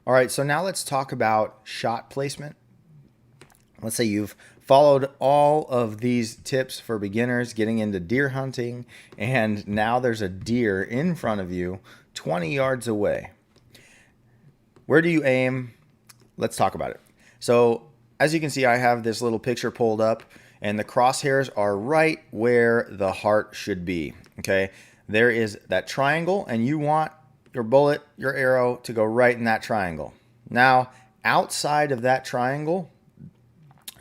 All right, so now let's talk about shot placement. Let's say you've followed all of these tips for beginners getting into deer hunting, and now there's a deer in front of you 20 yards away. Where do you aim? Let's talk about it. So, as you can see, I have this little picture pulled up, and the crosshairs are right where the heart should be. Okay, there is that triangle, and you want your bullet, your arrow to go right in that triangle. Now, outside of that triangle,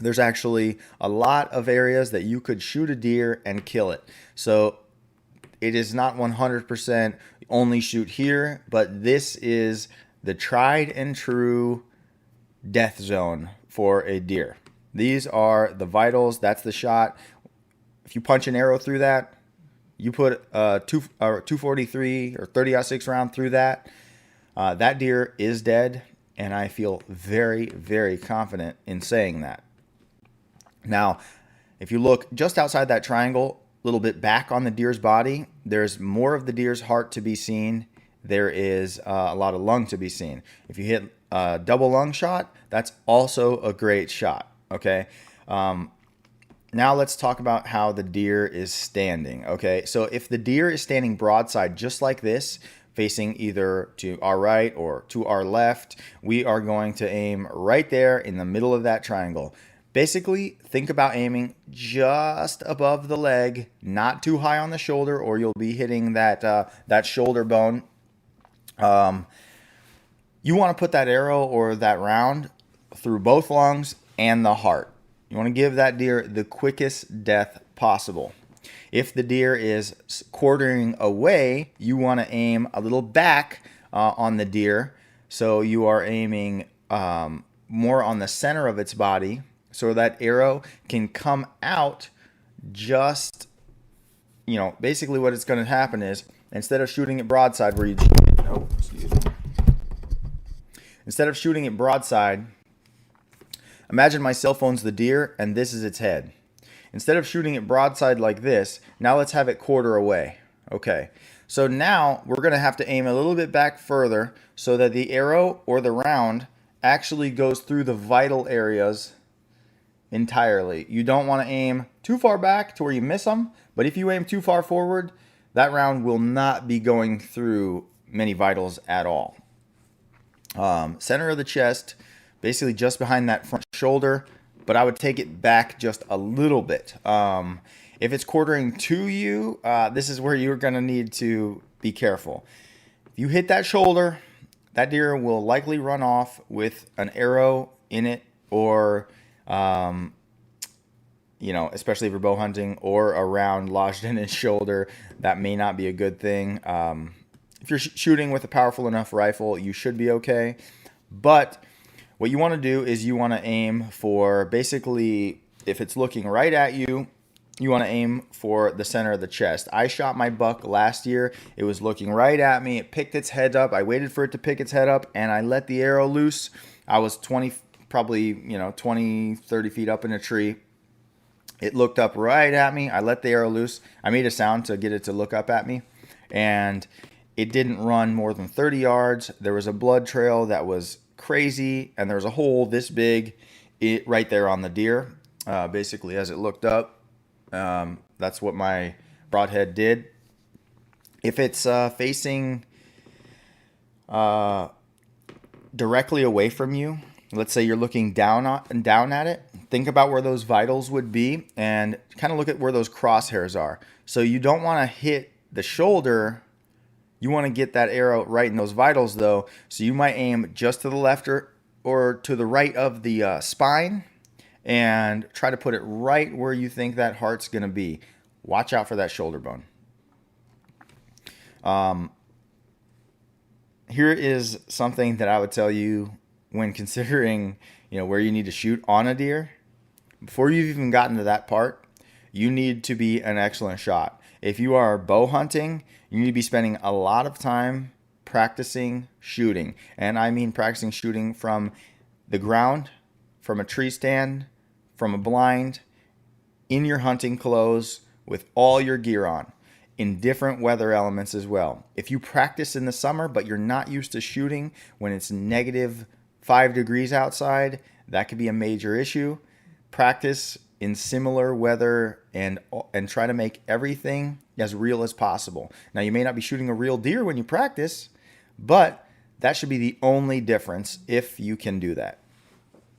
there's actually a lot of areas that you could shoot a deer and kill it. So it is not 100% only shoot here, but this is the tried and true death zone for a deer. These are the vitals. That's the shot. If you punch an arrow through that, you put a 243 or 30-06 round through that, that deer is dead, and I feel very, very confident in saying that. Now, if you look just outside that triangle, a little bit back on the deer's body, there's more of the deer's heart to be seen. There is a lot of lung to be seen. If you hit a double lung shot, that's also a great shot. Okay. Now let's talk about how the deer is standing. Okay. So if the deer is standing broadside, just like this, facing either to our right or to our left, we are going to aim right there in the middle of that triangle. Basically, think about aiming just above the leg, not too high on the shoulder, or you'll be hitting that shoulder bone. You want to put that arrow or that round through both lungs and the heart. You want to give that deer the quickest death possible. If the deer is quartering away, you want to aim a little back on the deer, so you are aiming more on the center of its body, so that arrow can come out just, basically what it's going to happen is instead of shooting it broadside where you, instead of shooting it broadside, imagine my cell phone's the deer and this is its head. Instead of shooting it broadside like this, now let's have it quarter away. Okay, so now we're going to have to aim a little bit back further so that the arrow or the round actually goes through the vital areas entirely. You don't want to aim too far back to where you miss them, but if you aim too far forward, that round will not be going through many vitals at all. Center of the chest, basically just behind that front shoulder, but I would take it back just a little bit. If it's quartering to you, this is where you're going to need to be careful. If you hit that shoulder, that deer will likely run off with an arrow in it, or especially if you're bow hunting, or a round lodged in his shoulder. That may not be a good thing. If you're shooting with a powerful enough rifle, you should be okay. But what you want to do is you want to aim for, basically, if it's looking right at you, you want to aim for the center of the chest. I shot my buck last year. It was looking right at me. It picked its head up. I waited for it to pick its head up, and I let the arrow loose. I was 20, 30 feet up in a tree. It looked up right at me. I let the arrow loose. I made a sound to get it to look up at me, and it didn't run more than 30 yards. There was a blood trail that was crazy, and there was a hole this big right there on the deer. Basically, as it looked up, that's what my broadhead did. If it's facing directly away from you, let's say you're looking down at it, think about where those vitals would be and kind of look at where those crosshairs are. So you don't want to hit the shoulder. You want to get that arrow right in those vitals, though. So you might aim just to the left or to the right of the spine and try to put it right where you think that heart's going to be. Watch out for that shoulder bone. Here is something that I would tell you when considering, where you need to shoot on a deer. Before you've even gotten to that part, you need to be an excellent shot. If you are bow hunting, you need to be spending a lot of time practicing shooting. And I mean practicing shooting from the ground, from a tree stand, from a blind, in your hunting clothes, with all your gear on. in different weather elements as well. If you practice in the summer, but you're not used to shooting when it's -5 degrees outside, that could be a major issue. Practice in similar weather and try to make everything as real as possible. Now, you may not be shooting a real deer when you practice, but that should be the only difference if you can do that.